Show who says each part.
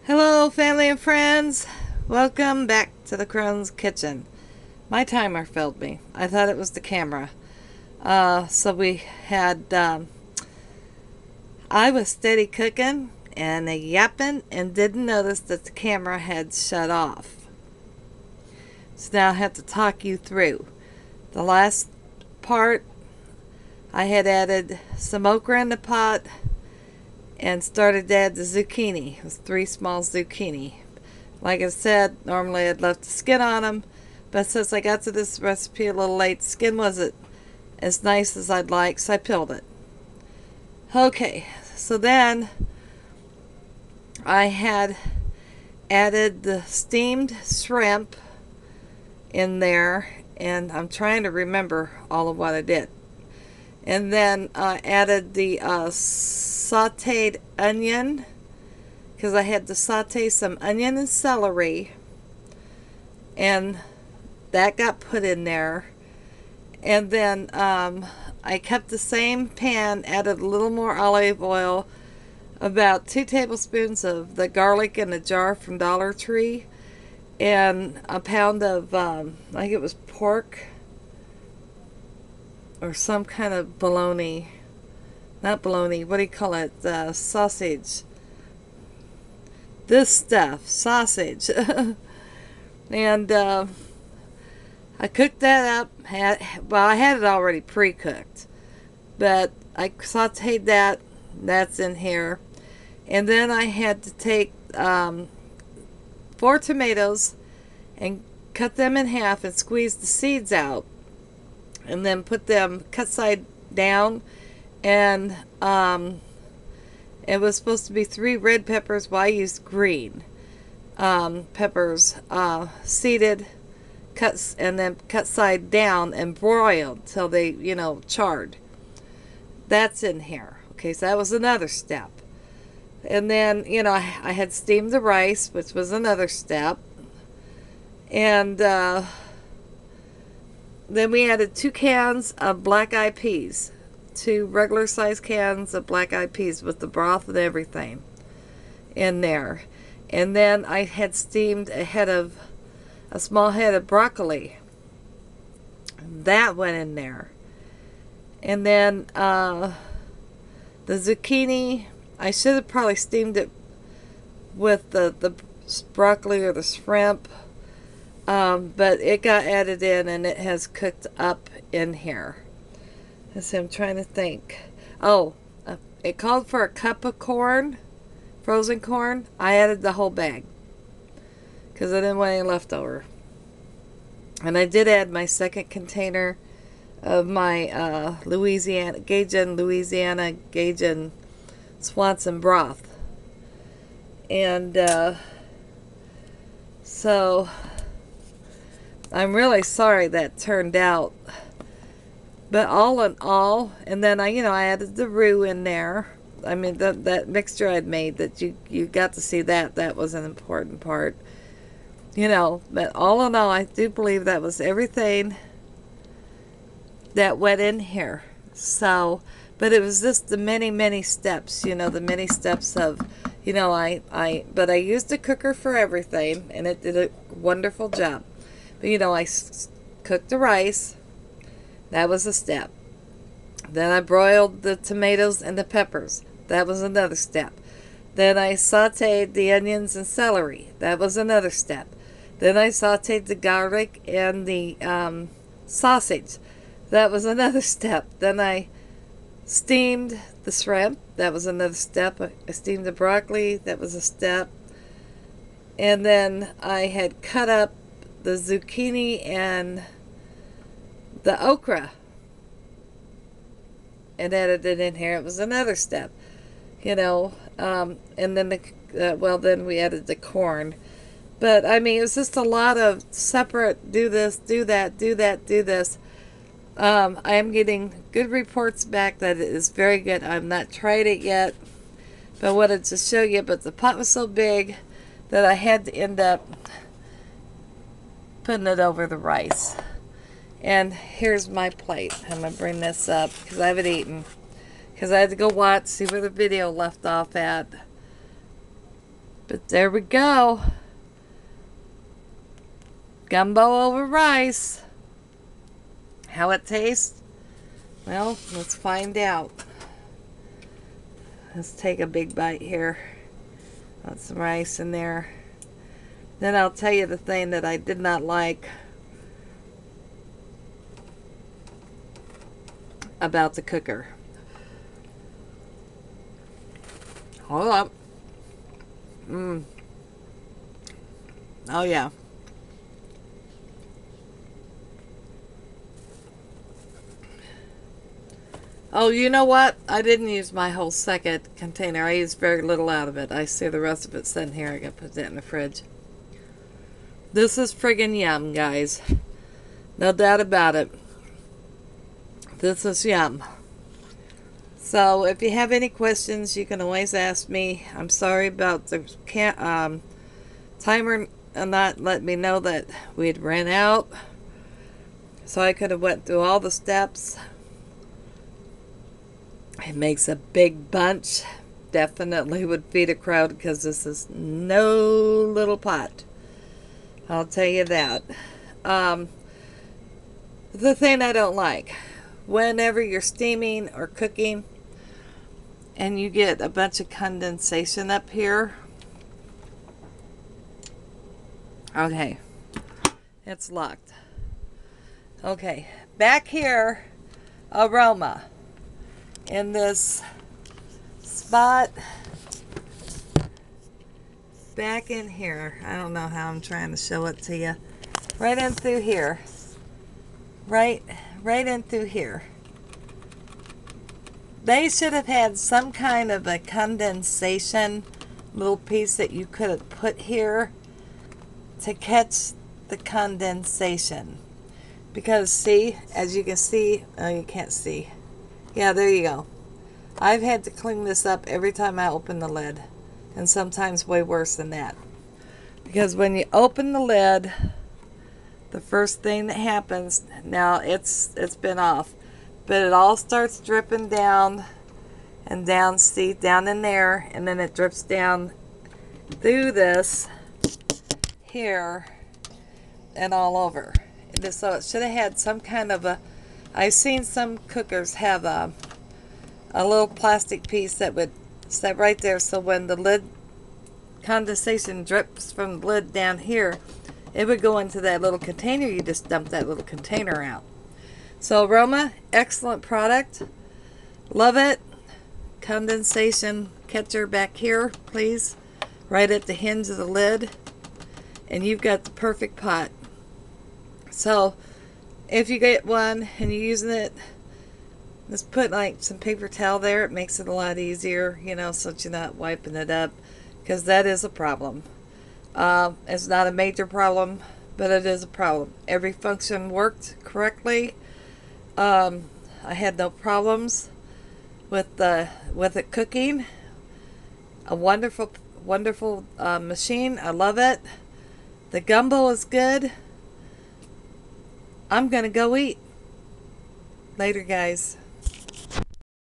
Speaker 1: Hello, family and friends. Welcome back to the Crone's Kitchen. My timer failed me. I thought it was the camera. So we had, I was steady cooking and yapping and didn't notice that the camera had shut off. So now I have to talk you through. The last part, I had added some okra in the pot and started to add the zucchini. It was 3 small zucchini. Like I said, normally I'd left the skin on them, but since I got to this recipe a little late, the skin wasn't as nice as I'd like, so I peeled it. Okay, so then I had added the steamed shrimp in there, and I'm trying to remember all of what I did. And then I added the sauteed onion, because I had to saute some onion and celery, and that got put in there. And then I kept the same pan, added a little more olive oil, about 2 tablespoons of the garlic in a jar from Dollar Tree, and a pound of I think it was pork or some kind of bologna. Not bologna, what do you call it? Sausage. This stuff, sausage. And I cooked that up. I had it already pre-cooked, but I sauteed that. That's in here. And then I had to take 4 tomatoes and cut them in half and squeeze the seeds out, and then put them cut side down. And it was supposed to be 3 red peppers, but I used green peppers, seeded, cut, and then cut side down and broiled till they, charred. That's in here. Okay, so that was another step. And then, I had steamed the rice, which was another step. And then we added 2 cans of black-eyed peas. 2 regular sized cans of black-eyed peas with the broth and everything in there. And then I had steamed a small head of broccoli. That went in there. And then the zucchini, I should have probably steamed it with the broccoli or the shrimp, but it got added in and it has cooked up in here. So I'm trying to think. Oh, it called for a cup of corn, frozen corn. I added the whole bag because I didn't want any leftover. And I did add my second container of my Cajun Swanson broth. And so I'm really sorry that turned out. But all in all, and then I added the roux in there. I mean, that mixture I'd made, that you got to see that was an important part. But all in all, I do believe that was everything that went in here. So, but it was just the many, many steps, the many steps of, but I used a cooker for everything, and it did a wonderful job. But, I cooked the rice. That was a step. Then I broiled the tomatoes and the peppers. That was another step. Then I sauteed the onions and celery. That was another step. Then I sauteed the garlic and the sausage. That was another step. Then I steamed the shrimp. That was another step. I steamed the broccoli. That was a step. And then I had cut up the zucchini and the okra and added it in here. It was another step, and then then we added the corn. But I mean, it was just a lot of separate, do this, do that, do that, do this. I am getting good reports back that it is very good. I've not tried it yet, but I wanted to show you. But the pot was so big that I had to end up putting it over the rice. And here's my plate. I'm going to bring this up because I haven't eaten. Because I had to go watch, see where the video left off at. But there we go. Gumbo over rice. How it tastes? Well, let's find out. Let's take a big bite here. Got some rice in there. Then I'll tell you the thing that I did not like about the cooker. Hold up. Oh yeah. Oh, you know what? I didn't use my whole second container. I used very little out of it. I see the rest of it sitting here. I gotta put that in the fridge. This is friggin' yum, guys. No doubt about it. This is yum. So, if you have any questions, you can always ask me. I'm sorry about the timer not letting me know that we'd ran out. So I could have went through all the steps. It makes a big bunch. Definitely would feed a crowd because this is no little pot. I'll tell you that. The thing I don't like, whenever you're steaming or cooking and you get a bunch of condensation up here. Okay, it's locked. Okay, back here, aroma. In this spot back in here, I don't know how I'm trying to show it to you, right in through here, right in through here. They should have had some kind of a condensation little piece that you could have put here to catch the condensation, because see, as you can see, oh, you can't see. Yeah, there you go. I've had to clean this up every time I open the lid. And sometimes way worse than that. Because when you open the lid, the first thing that happens, now it's been off, but it all starts dripping down and down, see, down in there, and then it drips down through this here and all over. So it should have had some kind of a, I've seen some cookers have a little plastic piece that would set right there, so when the lid condensation drips from the lid down here, it would go into that little container. You just dump that little container out. So aroma, excellent product. Love it. Condensation catcher back here, please. Right at the hinge of the lid. And you've got the perfect pot. So if you get one and you're using it, just put like some paper towel there. It makes it a lot easier, you know, so that you're not wiping it up, because that is a problem. It's not a major problem, but it is a problem. Every function worked correctly. I had no problems with it cooking. A wonderful machine. I love it. The gumbo is good. I'm gonna go eat. Later, guys.